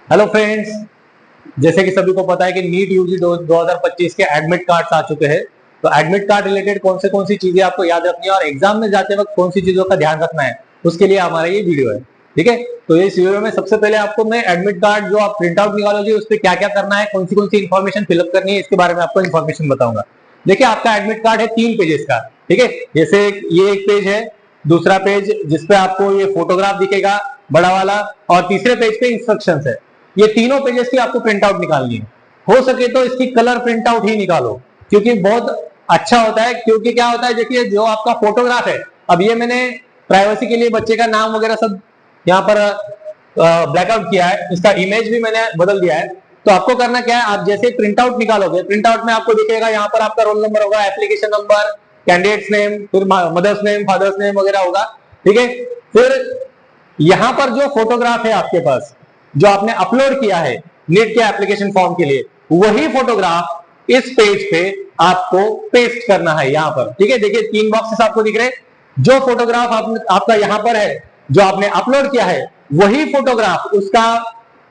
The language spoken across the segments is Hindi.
हेलो फ्रेंड्स, जैसे कि सभी को पता है कि नीट यूजी 2025 के एडमिट कार्ड्स आ चुके हैं। तो एडमिट कार्ड रिलेटेड कौन सी चीजें आपको याद रखनी है और एग्जाम में जाते वक्त कौन सी चीजों का ध्यान रखना है, उसके लिए हमारा ये वीडियो है। ठीक है, तो इस वीडियो में सबसे पहले आपको मैं एडमिट कार्ड जो आप प्रिंट आउट निकालोगे उस पर क्या क्या करना है, कौन सी इन्फॉर्मेशन फिलअप करनी है, इसके बारे में आपको इन्फॉर्मेशन बताऊंगा। देखिए, आपका एडमिट कार्ड है 3 पेजेस का। ठीक है, जैसे ये एक पेज है, दूसरा पेज जिसपे आपको ये फोटोग्राफ दिखेगा बड़ा वाला, और तीसरे पेज पे इंस्ट्रक्शंस है। ये तीनों पेजेस की आपको प्रिंट आउट निकालनी है। हो सके तो इसकी कलर प्रिंट आउट ही निकालो, क्योंकि बहुत अच्छा होता है। क्योंकि क्या होता है, देखिए जो आपका फोटोग्राफ है, अब ये मैंने प्राइवेसी के लिए बच्चे का नाम वगैरह सब यहाँ पर ब्लैकआउट किया है, इसका इमेज भी मैंने बदल दिया है। तो आपको करना क्या है, आप जैसे प्रिंट आउट निकालोगे, प्रिंट आउट में आपको दिखेगा यहाँ पर आपका रोल नंबर होगा, एप्लीकेशन नंबर, कैंडिडेट्स नेम, फिर मदर्स नेम, फादर्स नेम वगैरह होगा। ठीक है, फिर यहां पर जो फोटोग्राफ है आपके पास, जो आपने अपलोड किया है नीट के एप्लीकेशन फॉर्म के लिए, वही फोटोग्राफ इस पेज पे आपको पेस्ट करना है यहां पर। ठीक है, देखिए 3 बॉक्सेस आपको दिख रहे हैं। जो फोटोग्राफ आपका यहां पर है, जो आपने अपलोड किया है, वही फोटोग्राफ, उसका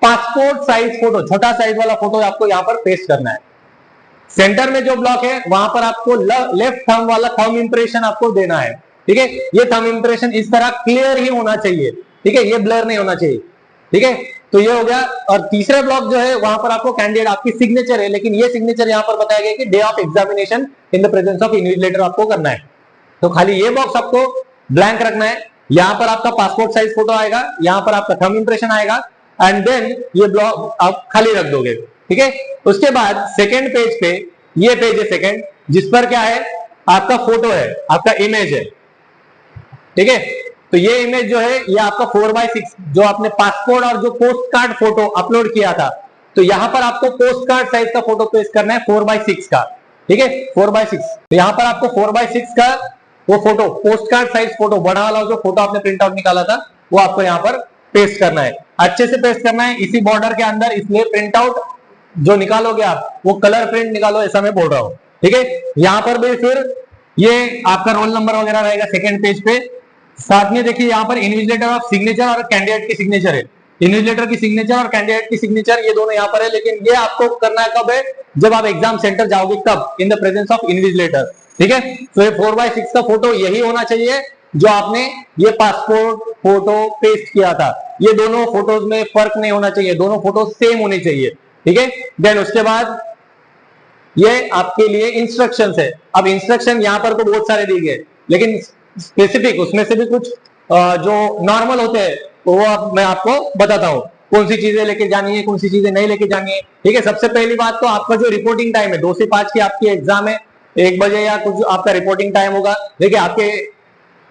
पासपोर्ट साइज फोटो, छोटा साइज वाला फोटो आपको यहां पर पेस्ट करना है। सेंटर में जो ब्लॉक है वहां पर आपको लेफ्ट थंब वाला थंब इंप्रेशन आपको देना है। ठीक है, ये थंब इंप्रेशन इस तरह क्लियर ही होना चाहिए। ठीक है, ये ब्लर नहीं होना चाहिए। ठीक है, तो ये हो गया। और तीसरा ब्लॉक जो है वहां पर आपको कैंडिडेट आपकी सिग्नेचर है, लेकिन ये सिग्नेचर यहां पर बताया गया कि day of examination in the presence of invigilator आपको करना है। तो खाली ये बॉक्स आपको ब्लैंक रखना है। यहां पर आपका पासपोर्ट साइज फोटो आएगा, यहां पर आपका थंब इंप्रेशन आएगा, एंड देन ये ब्लॉक आप खाली रख दोगे। ठीक है, उसके बाद सेकेंड पेज पे, ये पेज है सेकेंड, जिस पर क्या है, आपका फोटो है, आपका इमेज है। ठीक है, तो ये इमेज जो है ये आपका 4x6, जो आपने पासपोर्ट और जो पोस्ट कार्ड फोटो अपलोड किया था, तो यहां पर आपको पोस्ट कार्ड साइज का फोटो पेस्ट करना है 4x6 का। ठीक है, 4x6, तो यहां पर आपको 4x6 का वो photo, post card size photo, बड़ा वाला जो फोटो आपने प्रिंट आउट निकाला था, वो आपको यहां पर पेस्ट करना है। अच्छे से पेस्ट करना है इसी बॉर्डर के अंदर, इसलिए प्रिंट आउट जो निकालोगे आप वो कलर प्रिंट निकालो, ऐसा मैं बोल रहा हूं। ठीक है, यहां पर भी फिर ये आपका रोल नंबर वगैरह रहेगा सेकेंड पेज पे। साथ में देखिए यहाँ पर इन्विजिलेटर ऑफ सिग्नेचर और कैंडिडेट की सिग्नेचर है। इन्विजिलेटर की सिग्नेचर और कैंडिडेट की सिग्नेचर ये दोनों यहाँ पर है, लेकिन ये आपको करना है कब है, जब आप एग्जाम सेंटर जाओगे, कब, in the presence of invigilator. ठीक है, तो ये 4x6 का फोटो यही होना चाहिए जो आपने ये पासपोर्ट फोटो पेस्ट किया था। ये दोनों फोटोज में फर्क नहीं होना चाहिए, दोनों फोटो सेम होने चाहिए। ठीक है, देन उसके बाद ये आपके लिए इंस्ट्रक्शंस है। अब इंस्ट्रक्शन यहाँ पर तो बहुत सारे दिए गए, लेकिन स्पेसिफिक उसमें से भी कुछ जो नॉर्मल होते हैं वो मैं आपको बताता हूँ, कौन सी चीजें लेके जानी है, कौन सी चीजें नहीं लेके जानी है। ठीक है, सबसे पहली बात तो आपका जो रिपोर्टिंग टाइम है, 2 से 5 की आपकी एग्जाम है, 1 बजे या कुछ आपका रिपोर्टिंग टाइम होगा। देखिए आपके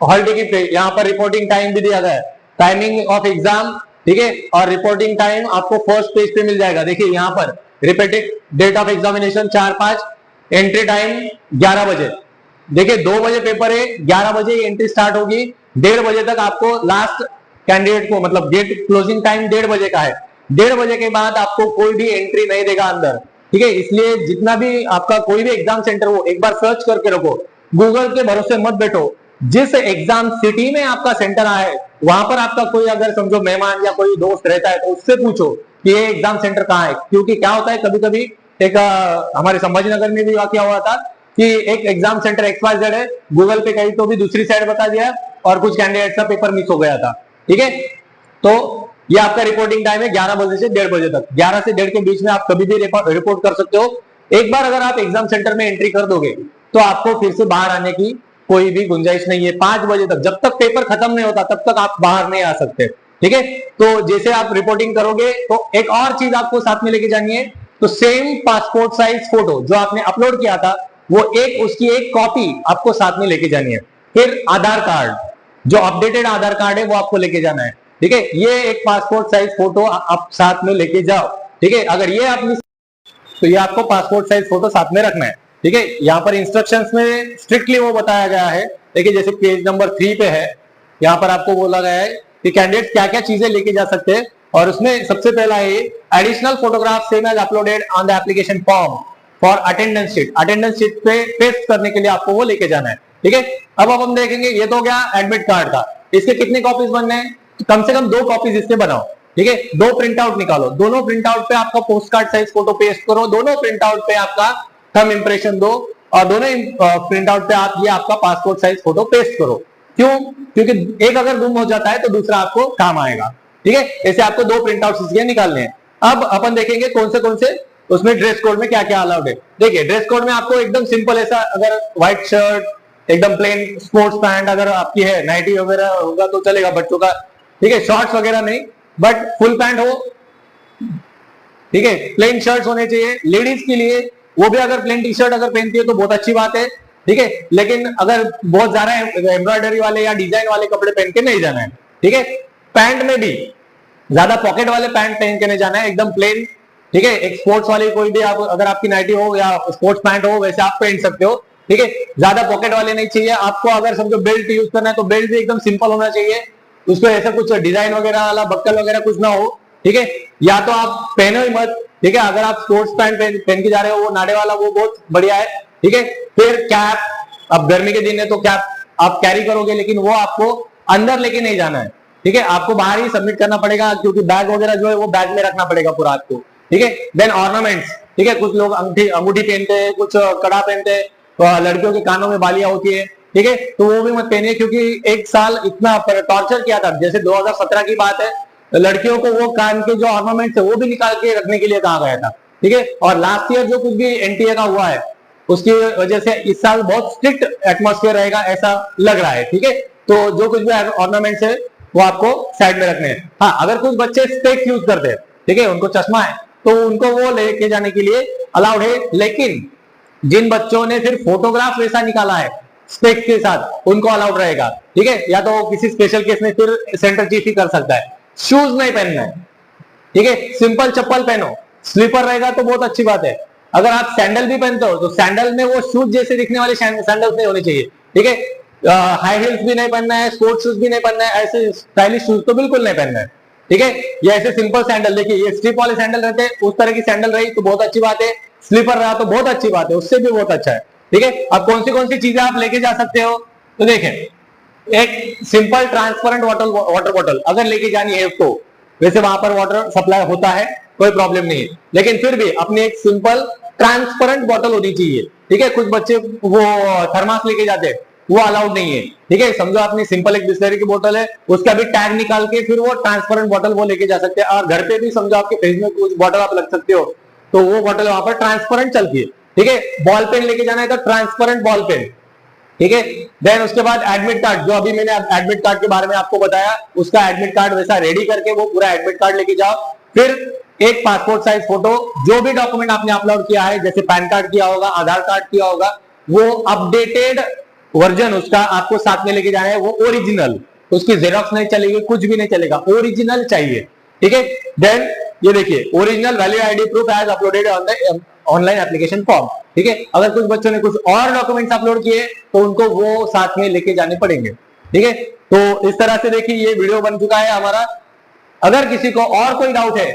हॉल टिकट पे यहाँ पर रिपोर्टिंग टाइम भी दिया गया है, टाइमिंग ऑफ एग्जाम। ठीक है, और रिपोर्टिंग टाइम आपको फर्स्ट पेज पे मिल जाएगा। देखिए यहाँ पर repeated date of examination 4/5, entry time 11 बजे। देखिए 2 बजे पेपर है, 11 बजे एंट्री स्टार्ट होगी, 1:30 बजे तक आपको लास्ट कैंडिडेट को, मतलब गेट क्लोजिंग टाइम 1:30 बजे का है। 1:30 बजे के बाद आपको कोई भी एंट्री नहीं देगा अंदर। ठीक है, इसलिए जितना भी आपका कोई भी एग्जाम सेंटर हो, एक बार सर्च करके रखो, गूगल के भरोसे मत बैठो। जिस एग्जाम सिटी में आपका सेंटर आए, वहां पर आपका कोई अगर समझो मेहमान या कोई दोस्त रहता है, तो उससे पूछो कि ये एग्जाम सेंटर कहाँ है। क्योंकि क्या होता है, कभी कभी एक हमारे संभाजीनगर में भी वाकया हुआ था कि एक एग्जाम सेंटर XYZ है, गूगल पे कहीं तो भी दूसरी साइड बता दिया और कुछ कैंडिडेट का पेपर मिस हो गया था। ठीक है, तो ये आपका रिपोर्टिंग टाइम है 11 बजे से 1:30 बजे तक। 11 से 1:30 के बीच में आप कभी भी रिपोर्ट कर सकते हो। एक बार अगर आप एग्जाम सेंटर में एंट्री कर दोगे तो आपको फिर से बाहर आने की कोई भी गुंजाइश नहीं है। 5 बजे तक, जब तक पेपर खत्म नहीं होता तब तक आप बाहर नहीं आ सकते। ठीक है, तो जैसे आप रिपोर्टिंग करोगे तो एक और चीज आपको साथ में लेके जानी है, तो सेम पासपोर्ट साइज फोटो जो आपने अपलोड किया था, वो उसकी एक कॉपी आपको साथ में लेके जानी है। फिर आधार कार्ड, जो अपडेटेड आधार कार्ड है वो आपको लेके जाना है। ठीक है, ये एक पासपोर्ट साइज फोटो आप साथ में लेके जाओ। ठीक है, अगर ये आपने, तो ये आपको पासपोर्ट साइज फोटो साथ में रखना है। ठीक है, यहाँ पर इंस्ट्रक्शंस में स्ट्रिक्टली वो बताया गया है। देखिए जैसे पेज नंबर 3 पे है, यहाँ पर आपको बोला गया है कि कैंडिडेट क्या क्या चीजें लेके जा सकते हैं, और उसमें सबसे पहला है additional photograph same as uploaded on the application form for attendance sheet. Attendance sheet पे पेस्ट करने के लिए आपको वो लेके जाना है। ठीक है, अब हम देखेंगे, ये तो हो गया एडमिट कार्ड का। इसके कितने कॉपीज बनने हैं, तो कम से कम 2 कॉपीज इसके बनाओ। ठीक है, 2 प्रिंट आउट निकालो, दोनों प्रिंट आउट पे आपका post card size photo paste करो, दोनों प्रिंट आउट पे आपका थंब इंप्रेशन दो, और दोनों प्रिंट आउट पे आप ये आपका पासपोर्ट साइज फोटो पेस्ट करो। क्यों? क्योंकि एक अगर गुम हो जाता है तो दूसरा आपको काम आएगा। ठीक है, ऐसे आपको 2 प्रिंट आउट इसलिए निकालने हैं। अब अपन देखेंगे कौन से उसमें ड्रेस कोड में क्या क्या अलाउड है। देखिए, ड्रेस कोड में आपको एकदम सिंपल ऐसा, अगर व्हाइट शर्ट एकदम प्लेन स्पोर्ट्स पैंट अगर आपकी है, नाइटी वगैरह होगा तो चलेगा बच्चों का। ठीक है, शॉर्ट्स वगैरह नहीं, बट फुल पैंट हो, ठीक है, प्लेन शर्ट्स होने चाहिए। लेडीज के लिए वो भी अगर प्लेन टी शर्ट अगर पहनती है तो बहुत अच्छी बात है। ठीक है, लेकिन अगर बहुत ज्यादा एम्ब्रॉयडरी वाले या डिजाइन वाले कपड़े पहन के नहीं जाना है। ठीक है, पैंट में भी ज्यादा पॉकेट वाले पैंट पहन के नहीं जाना है, एकदम प्लेन। ठीक है, एक स्पोर्ट्स वाली कोई भी आप अगर आपकी नाइटी हो या स्पोर्ट्स पैंट हो वैसे आप पहन सकते हो। ठीक है, ज्यादा पॉकेट वाले नहीं चाहिए आपको। अगर समझो बेल्ट यूज करना है तो बेल्ट भी एकदम सिंपल होना चाहिए, उसको ऐसा कुछ डिजाइन वगैरह वाला बक्कल वगैरह कुछ ना हो। ठीक है, या तो आप पहनो ही मत। ठीक है, अगर आप स्पोर्ट्स पैंट पहन के जा रहे हो वो नाड़े वाला, वो बहुत बढ़िया है। ठीक है, फिर कैप, अब गर्मी के दिन है तो कैप आप कैरी करोगे, लेकिन वो आपको अंदर लेके नहीं जाना है। ठीक है, आपको बाहर ही सबमिट करना पड़ेगा, क्योंकि बैग वगैरह जो है वो बैग में रखना पड़ेगा पूरा आपको। ठीक है, देन ऑर्नामेंट्स। ठीक है, कुछ लोग अंगूठी पहनते हैं, कुछ कड़ा पहनते हैं, तो लड़कियों के कानों में बालियां होती है। ठीक है, तो वो भी मत पहनिए, क्योंकि एक साल इतना टॉर्चर किया था, जैसे 2017 की बात है, लड़कियों को वो कान के जो ऑर्नामेंट्स है वो भी निकाल के रखने के लिए कहा गया था। ठीक है, और लास्ट ईयर जो कुछ भी एनटीए का हुआ है उसकी वजह से इस साल बहुत स्ट्रिक्ट एटमॉस्फेयर रहेगा ऐसा लग रहा है। ठीक है, तो जो कुछ भी ऑर्नामेंट्स है वो आपको साइड में रखने हैं। हाँ, अगर कुछ बच्चे स्पेक्स यूज करते हैं, ठीक है, उनको चश्मा है, तो उनको वो लेके जाने के लिए अलाउड है। लेकिन जिन बच्चों ने फिर फोटोग्राफ वैसा निकाला है स्पेक्स के साथ, उनको अलाउड रहेगा। ठीक है, या तो किसी स्पेशल केस में फिर सेंटर चीफ ही कर सकता है। शूज नहीं पहनना है। ठीक है, सिंपल चप्पल पहनो, स्लीपर रहेगा तो बहुत अच्छी बात है। अगर आप सैंडल भी पहनते हो तो सैंडल में वो शूज जैसे दिखने वाले सैंडल्स नहीं होने चाहिए। ठीक है, हाई हील्स भी नहीं पहनना है, स्पोर्ट्स शूज भी नहीं पहनना है, ऐसे स्टाइलिश शूज तो बिल्कुल नहीं पहनना है। ठीक है, ये ऐसे सिंपल सैंडल, देखिए ये स्ट्रिप वाले सैंडल रहते हैं, उस तरह की सैंडल रही तो बहुत अच्छी बात है। स्लीपर रहा तो बहुत अच्छी बात है, उससे भी बहुत अच्छा है। ठीक है, अब कौन सी चीजें आप लेके जा सकते हो, तो देखें, एक सिंपल ट्रांसपेरेंट वाटर बॉटल अगर लेके जानी है तो, वैसे वहां पर वाटर सप्लाई होता है, कोई प्रॉब्लम नहीं है, लेकिन फिर भी अपनी एक सिंपल ट्रांसपेरेंट बॉटल होनी चाहिए। ठीक है, कुछ बच्चे वो थर्मास लेके जाते हैं, वो अलाउड नहीं है। ठीक है, समझो अपनी सिंपल एक बिस्लरी की बोतल है, उसका भी टैग निकाल के फिर वो ट्रांसपेरेंट बॉटल वो लेके जा सकते हैं। और घर पे भी समझो आपके फ्रिज में कुछ बॉटल आप रख सकते हो, तो वो बॉटल वहां पर ट्रांसपेरेंट चलती है। ठीक है, बॉल पेन लेके जाना है तो ट्रांसपेरेंट बॉल पेन। ठीक है, देन उसके बाद एडमिट कार्ड, जो अभी मैंने एडमिट कार्ड के बारे में आपको बताया, उसका एडमिट कार्ड वैसा रेडी करके वो पूरा एडमिट कार्ड लेके जाओ। फिर एक पासपोर्ट साइज फोटो, जो भी डॉक्यूमेंट आपने अपलोड किया है, जैसे पैन कार्ड किया होगा, आधार कार्ड किया होगा, वो अपडेटेड वर्जन उसका आपको साथ में लेके जाना है, वो ओरिजिनल, उसकी जेरॉक्स नहीं चलेगी, कुछ भी नहीं चलेगा, ओरिजिनल चाहिए। ठीक है, देन ये देखिए, original valid ID proof as uploaded on the online application form. ठीक है, अगर कुछ बच्चों ने कुछ और डॉक्यूमेंट्स अपलोड किए तो उनको वो साथ में लेके जाने पड़ेंगे। ठीक है, तो इस तरह से देखिए ये वीडियो बन चुका है हमारा। अगर किसी को और कोई डाउट है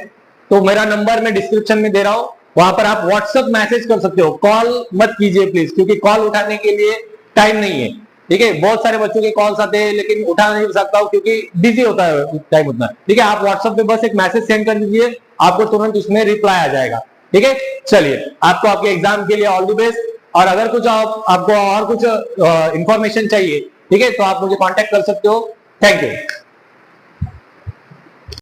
तो मेरा नंबर मैं डिस्क्रिप्शन में दे रहा हूं, वहां पर आप व्हाट्सएप मैसेज कर सकते हो, कॉल मत कीजिए प्लीज, क्योंकि कॉल उठाने के लिए टाइम नहीं है। ठीक है, बहुत सारे बच्चों के कॉल्स आते हैं लेकिन उठा नहीं सकता हूं क्योंकि बिजी होता है टाइम उतना। ठीक है, आप व्हाट्सएप पे बस एक मैसेज सेंड कर दीजिए, आपको तुरंत उसमें रिप्लाई आ जाएगा। ठीक है, चलिए, आपको आपके एग्जाम के लिए ऑल द बेस्ट। और अगर कुछ आपको और कुछ इंफॉर्मेशन चाहिए, ठीक है, तो आप मुझे कांटेक्ट कर सकते हो। Thank you.